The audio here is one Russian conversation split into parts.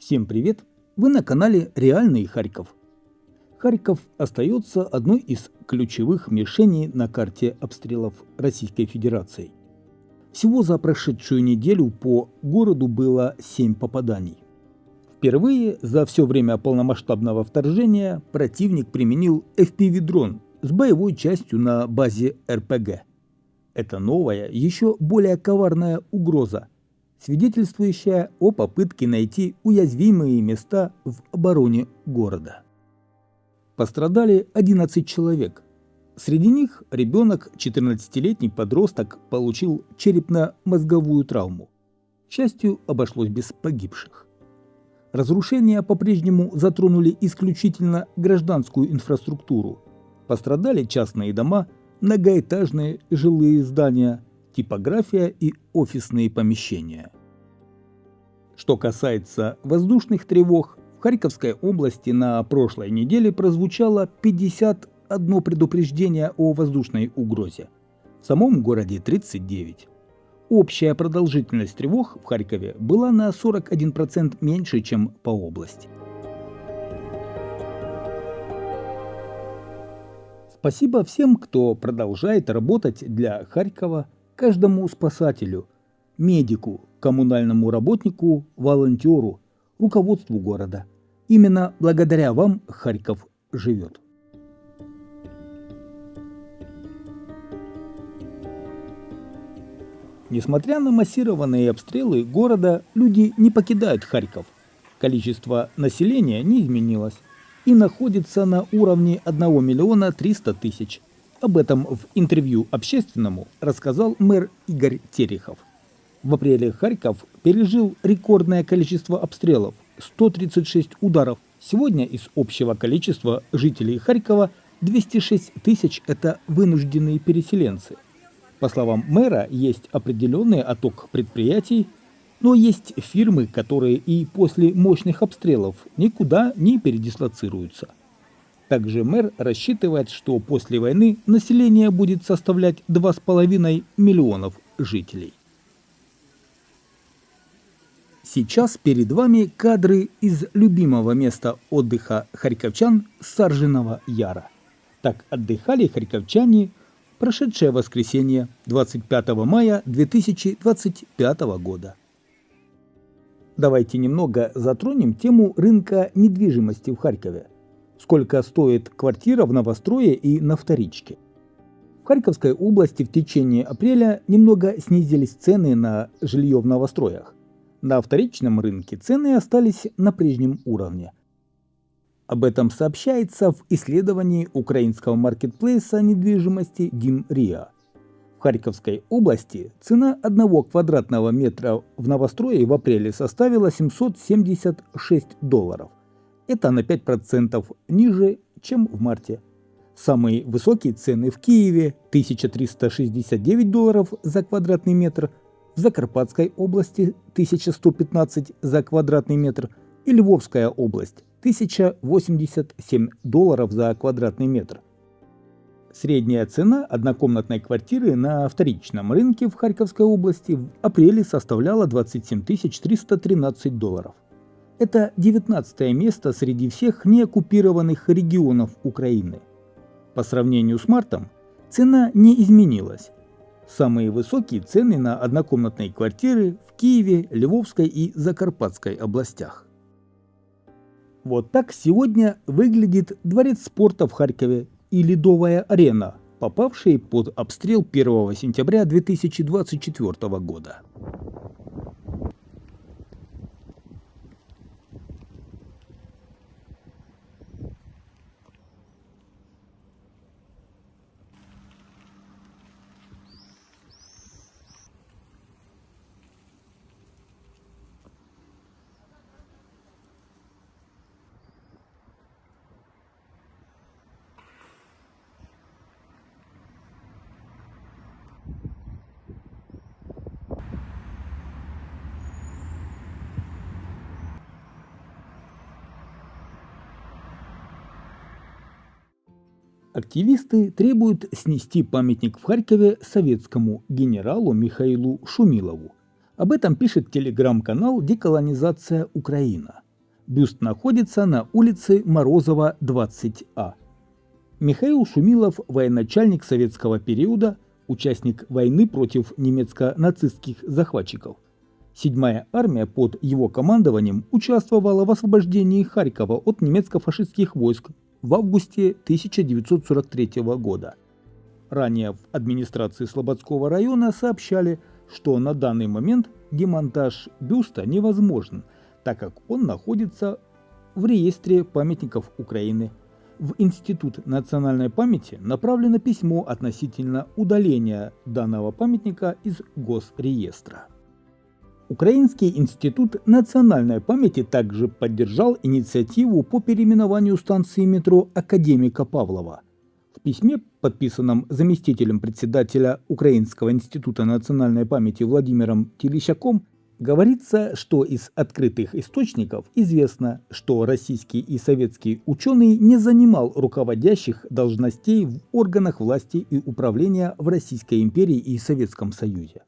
Всем привет! Вы на канале Реальный Харьков. Харьков остается одной из ключевых мишеней на карте обстрелов Российской Федерации. Всего за прошедшую неделю по городу было 7 попаданий. Впервые за все время полномасштабного вторжения противник применил FPV-дрон с боевой частью на базе РПГ. Это новая, еще более коварная угроза, свидетельствующая о попытке найти уязвимые места в обороне города. Пострадали 11 человек. Среди них ребенок, 14-летний подросток, получил черепно-мозговую травму. К счастью, обошлось без погибших. Разрушения по-прежнему затронули исключительно гражданскую инфраструктуру. Пострадали частные дома, многоэтажные жилые здания, типография и офисные помещения. Что касается воздушных тревог, в Харьковской области на прошлой неделе прозвучало 51 предупреждение о воздушной угрозе. В самом городе 39. Общая продолжительность тревог в Харькове была на 41% меньше, чем по области. Спасибо всем, кто продолжает работать для Харькова, каждому спасателю, медику, коммунальному работнику, волонтеру, руководству города. Именно благодаря вам Харьков живет. Несмотря на массированные обстрелы города, люди не покидают Харьков. Количество населения не изменилось и находится на уровне 1 миллиона 300 тысяч. Об этом в интервью Общественному рассказал мэр Игорь Терехов. В апреле Харьков пережил рекордное количество обстрелов – 136 ударов. Сегодня из общего количества жителей Харькова 206 тысяч – это вынужденные переселенцы. По словам мэра, есть определенный отток предприятий, но есть фирмы, которые и после мощных обстрелов никуда не передислоцируются. Также мэр рассчитывает, что после войны население будет составлять 2,5 миллионов жителей. Сейчас перед вами кадры из любимого места отдыха харьковчан Саржиного Яра. Так отдыхали харьковчане в прошедшее воскресенье 25 мая 2025 года. Давайте немного затронем тему рынка недвижимости в Харькове. Сколько стоит квартира в новострое и на вторичке? В Харьковской области в течение апреля немного снизились цены на жилье в новостроях. На вторичном рынке цены остались на прежнем уровне. Об этом сообщается в исследовании украинского маркетплейса недвижимости DimRia. В Харьковской области цена 1 квадратного метра в новострое в апреле составила $776. Это на 5% ниже, чем в марте. Самые высокие цены в Киеве – $1369 за квадратный метр, в Закарпатской области – 1115 за квадратный метр и Львовская область – $1087 за квадратный метр. Средняя цена однокомнатной квартиры на вторичном рынке в Харьковской области в апреле составляла $27 313. Это 19-е место среди всех неоккупированных регионов Украины. По сравнению с мартом цена не изменилась. Самые высокие цены на однокомнатные квартиры в Киеве, Львовской и Закарпатской областях. Вот так сегодня выглядит дворец спорта в Харькове и Ледовая арена, попавшие под обстрел 1 сентября 2024 года. Активисты требуют снести памятник в Харькове советскому генералу Михаилу Шумилову. Об этом пишет телеграм-канал «Деколонизация Украина». Бюст находится на улице Морозова, 20А. Михаил Шумилов – военачальник советского периода, участник войны против немецко-нацистских захватчиков. 7-я армия под его командованием участвовала в освобождении Харькова от немецко-фашистских войск в августе 1943 года. Ранее в администрации Слободского района сообщали, что на данный момент демонтаж бюста невозможен, так как он находится в реестре памятников Украины. В Институт национальной памяти направлено письмо относительно удаления данного памятника из Госреестра. Украинский институт национальной памяти также поддержал инициативу по переименованию станции метро Академика Павлова. В письме, подписанном заместителем председателя Украинского института национальной памяти Владимиром Телищаком, говорится, что из открытых источников известно, что российский и советский ученый не занимал руководящих должностей в органах власти и управления в Российской империи и Советском Союзе.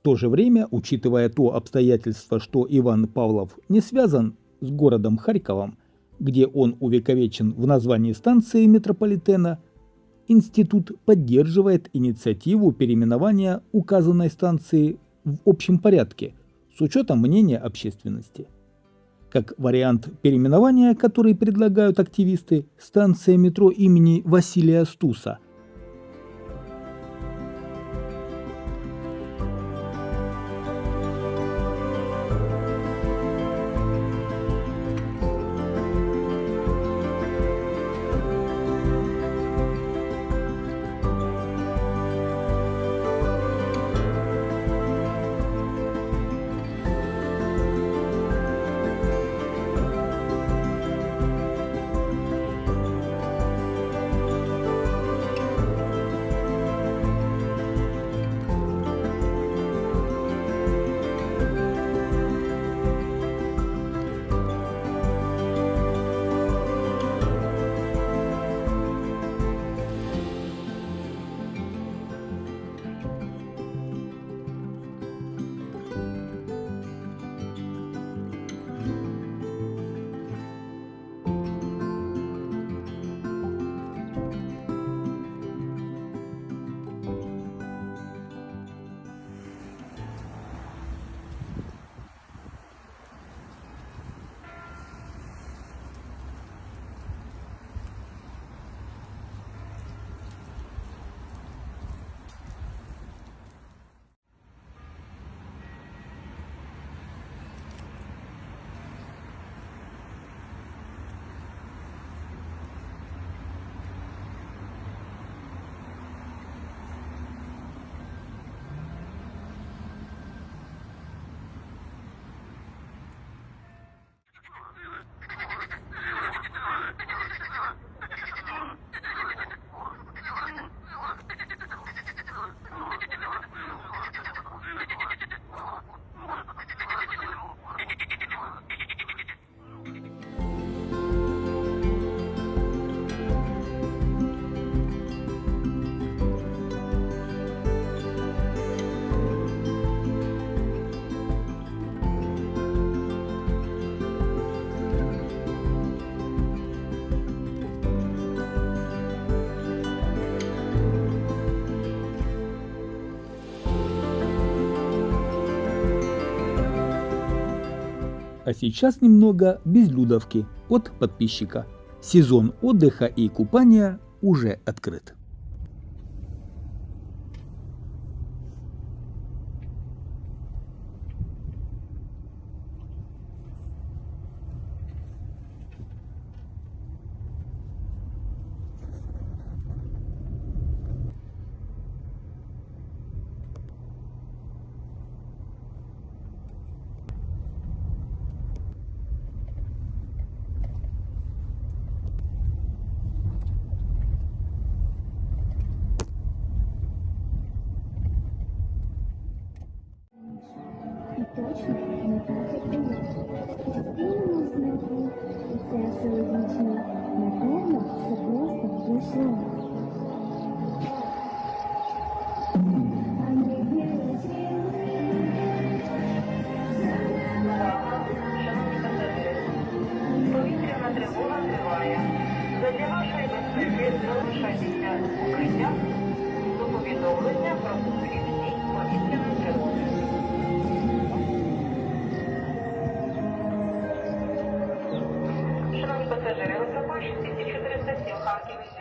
В то же время, учитывая то обстоятельство, что Иван Павлов не связан с городом Харьковом, где он увековечен в названии станции метрополитена, институт поддерживает инициативу переименования указанной станции в общем порядке с учетом мнения общественности. Как вариант переименования, который предлагают активисты, станция метро имени Василия Стуса. А сейчас немного безлюдовки от подписчика. Сезон отдыха и купания уже открыт. Для вашої безпеки залишайтеся в укриттях до повідомлення про успіх дій повітряної тривоги. Шановні пасажири, електропоїзд 1407 Харків.